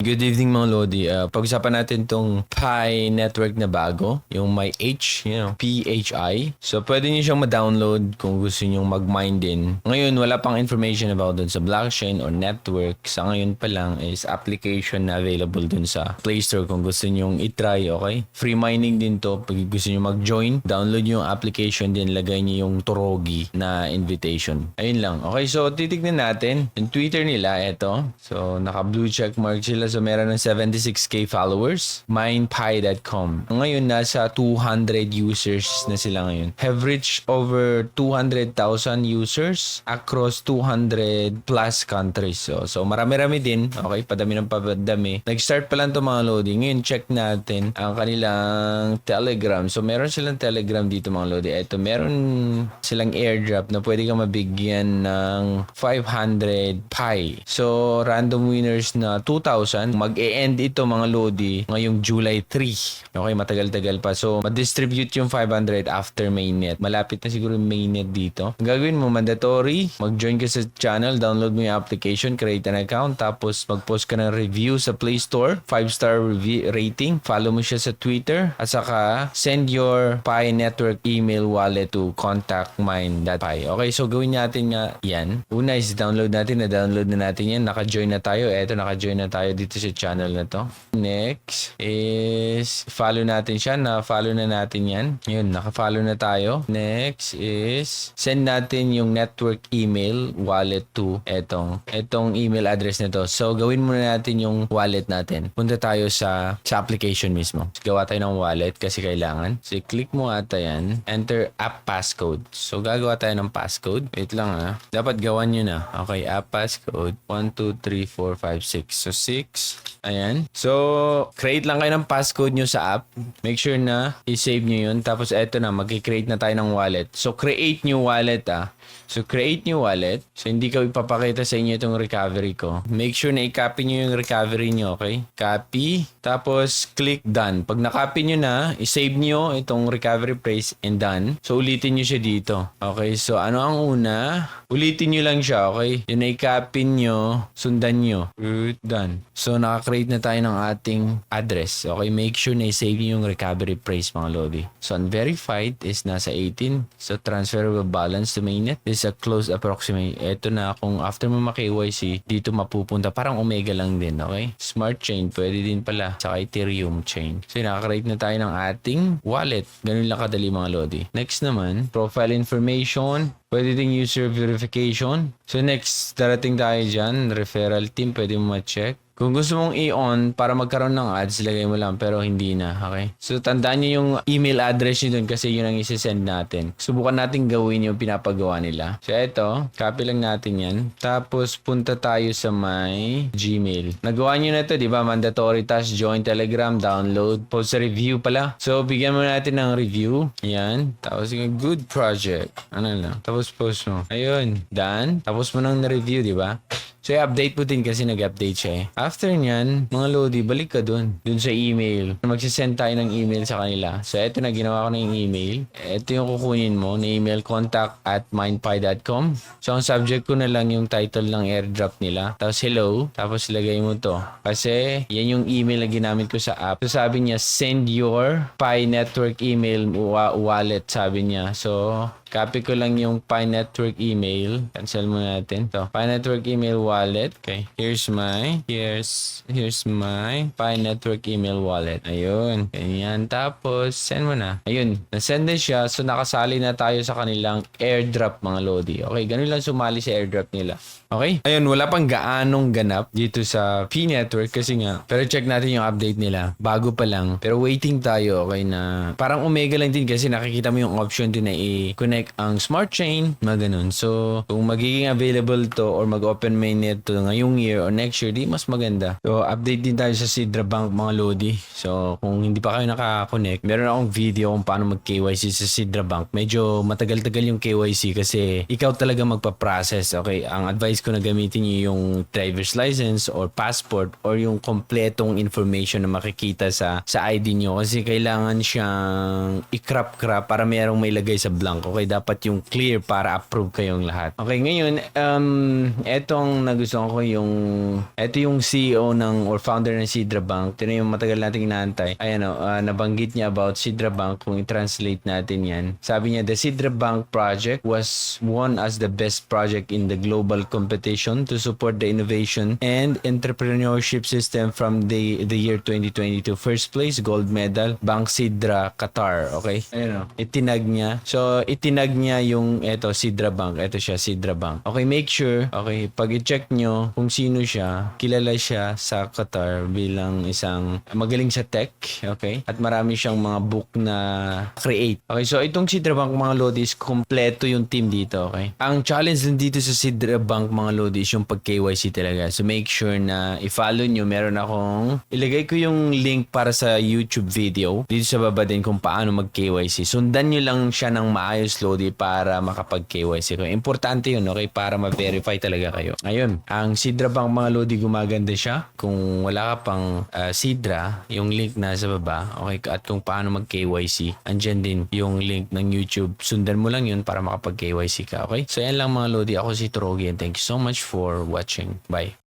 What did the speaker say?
good evening mga Lodi. Pag-usapan natin tong Pi network na bago, yung may PHI. So, pwede niyo siyang ma-download kung gusto niyo mag-mine din. Ngayon, wala pang information about dun sa blockchain or network. Sa ngayon pa lang is application na available dun sa Play Store kung gusto niyo i-try, okay? Free mining din to. Pag gusto niyo mag-join, download niyo yung application din, lagay niyo yung Torogi na invitation. Ayun lang. Okay, so titignan natin yung Twitter nila, eto. So, naka-blue check mark sila. So, meron ng 76k followers. Minepi.com. Ngayon, nasa 200 users na sila ngayon. Have reached over 200,000 users across 200 plus countries. So marami-rami din. Okay, padami ng padami. Nag-start pa lang ito mga loading. Ngayon, check natin ang kanilang Telegram. So, meron silang Telegram dito mga loading. Ito, meron silang airdrop na pwede kang mabigyan ng 500 Pi. So, random winners na 2,000. Mag-e-end ito mga Lodi ngayong July 3. Okay, matagal-tagal pa. So, ma-distribute yung 500 after mainnet. Malapit na siguro yung mainnet dito. Ang gagawin mo, mandatory. Mag-join ka sa channel, download mo yung application, create an account, tapos mag-post ka ng review sa Play Store, 5-star rating, follow mo siya sa Twitter, at saka send your Pi network email wallet to contactmine.pi. Okay, so gawin natin nga yan. Una is download natin. Na-download na natin yan. Naka-join na tayo. Eto, naka-join na tayo dito sa channel na to. Next is follow natin siya. Na-follow na natin yan. Yun, naka-follow na tayo. Next is send natin yung network email wallet to etong email address na to. So, gawin muna natin yung wallet natin. Punta tayo sa application mismo. Gawa tayo ng wallet kasi kailangan. So, click mo ata yan. Enter app passcode. So, gagawa tayo ng passcode. Wait lang Dapat gawan nyo na. Okay, app passcode. 1, 2, 3, 4, 5, 6. So, 6. Ayan. So, create lang kayo ng passcode nyo sa app. Make sure na i-save nyo yun. Tapos, eto na. Mag-create na tayo ng wallet. So, create new wallet So, create new wallet. So, hindi ko ipapakita sa inyo itong recovery ko. Make sure na i-copy nyo yung recovery nyo, okay? Copy. Tapos, click done. Pag na-copy nyo na, i-save nyo itong recovery phrase and done. So, ulitin nyo siya dito. Okay? So, ano ang una? Ulitin nyo lang siya, okay? Yun na i-copy nyo, sundan nyo. Done. So, nakakreate na tayo ng ating address. Okay? Make sure na i-save nyo yung recovery phrase, mga Lodi. So, unverified is nasa 18. So, transferable balance to mainnet. This is a close approximate. Ito na, kung after mo ma-KYC, dito mapupunta. Parang Omega lang din, okay? Smart chain, pwede din pala. Saka Ethereum chain. So, nakakreate na tayo ng ating wallet. Ganun lang kadali, mga Lodi. Next naman, profile information. Pwede ding user verification. So, next, darating tayo dyan. Referral team, pwede mo ma-check. Kung gusto mong i-on para magkaroon ng ads, lagay mo lang pero hindi na, okay? So, tandaan nyo yung email address nyo dun kasi yun ang isi-send natin. Subukan natin gawin yung pinapagawa nila. So, eto, copy lang natin yan. Tapos, punta tayo sa my Gmail. Nagawa nyo na ito, di ba? Mandatory task, join Telegram, download, post sa review pala. So, bigyan mo natin ng review. Yan. Tapos, good project. Ano lang. Tapos, post mo. Ayun. Done. Tapos mo nang na-review, di ba? So, i-update mo din kasi nag-update siya After nyan, mga Lodi, balik ka dun sa email. Magsisend tayo ng email sa kanila. So, eto na, ginawa ko na yung email. Eto yung kukunin mo na email, contact@minepi.com. So, ang subject ko na lang yung title ng airdrop nila. Tapos, hello. Tapos, lagay mo to. Kasi, yan yung email na ginamit ko sa app. So, sabi niya, send your Pi network email wallet, sabi niya. So, copy ko lang yung Pi network email. Cancel muna natin. So, Pi network email wallet. Okay. Here's my Pi network email wallet. Ayun. Ganyan. Tapos, send mo na. Ayun. Nasend na siya. So, nakasali na tayo sa kanilang airdrop, mga Lodi. Okay. Ganun lang sumali sa airdrop nila. Okay? Ayun, wala pang gaanong ganap dito sa Pi network kasi nga. Pero check natin yung update nila. Bago pa lang. Pero waiting tayo, okay, na parang Omega lang din kasi nakikita mo yung option din na i-connect ang smart chain, mga ganun. So, kung magiging available to or mag-open mainnet to ngayong year or next year, di mas maganda. So, update din tayo sa Sidra Bank, mga Lodi. So, kung hindi pa kayo naka-connect, meron akong video kung paano mag-KYC sa Sidra Bank. Medyo matagal-tagal yung KYC kasi ikaw talaga magpa-process, okay? Ang advice ko na gamitin niyo yung driver's license or passport or yung kompletong information na makikita sa ID nyo kasi kailangan siyang i-crop para merong may lagay sa blank. Okay, Okay, dapat yung clear para approve kayong lahat. Okay, ngayon, etong nagustuhan ko eto yung CEO or founder ng Sidra Bank. Ito na yung matagal nating inaantay. Ayan nabanggit niya about Sidra Bank. Kung i-translate natin yan. Sabi niya, the Sidra Bank project was won as the best project in the global competition to support the innovation and entrepreneurship system from the year 2022. First place, gold medal, Bank Sidra, Qatar. Okay? Ayan itinag niya. So, itinag niya yung Sidra Bank. Ito siya, Sidra Bank. Okay, make sure, okay, pag i-check nyo kung sino siya, kilala siya sa Qatar bilang isang magaling sa tech, okay? At marami siyang mga book na create. Okay, so itong Sidra Bank mga lodis, kompleto yung team dito, okay? Ang challenge din dito sa Sidra Bank mga lodis, yung pag-KYC talaga. So make sure na i-follow nyo. Meron akong, ilagay ko yung link para sa YouTube video. Dito sa baba din kung paano mag-KYC. Sundan nyo lang siya ng maayos lodi para makapag-KYC. Importante yun, okay? Para ma-verify talaga kayo. Ayun, ang Sidra Bank mga lodi, gumaganda siya. Kung wala ka pang Sidra, yung link nasa baba, okay? At kung paano mag-KYC, andyan din yung link ng YouTube. Sundan mo lang yun para makapag-KYC ka, okay? So yan lang mga lodi. Ako si Torogi and thank you so much for watching. Bye.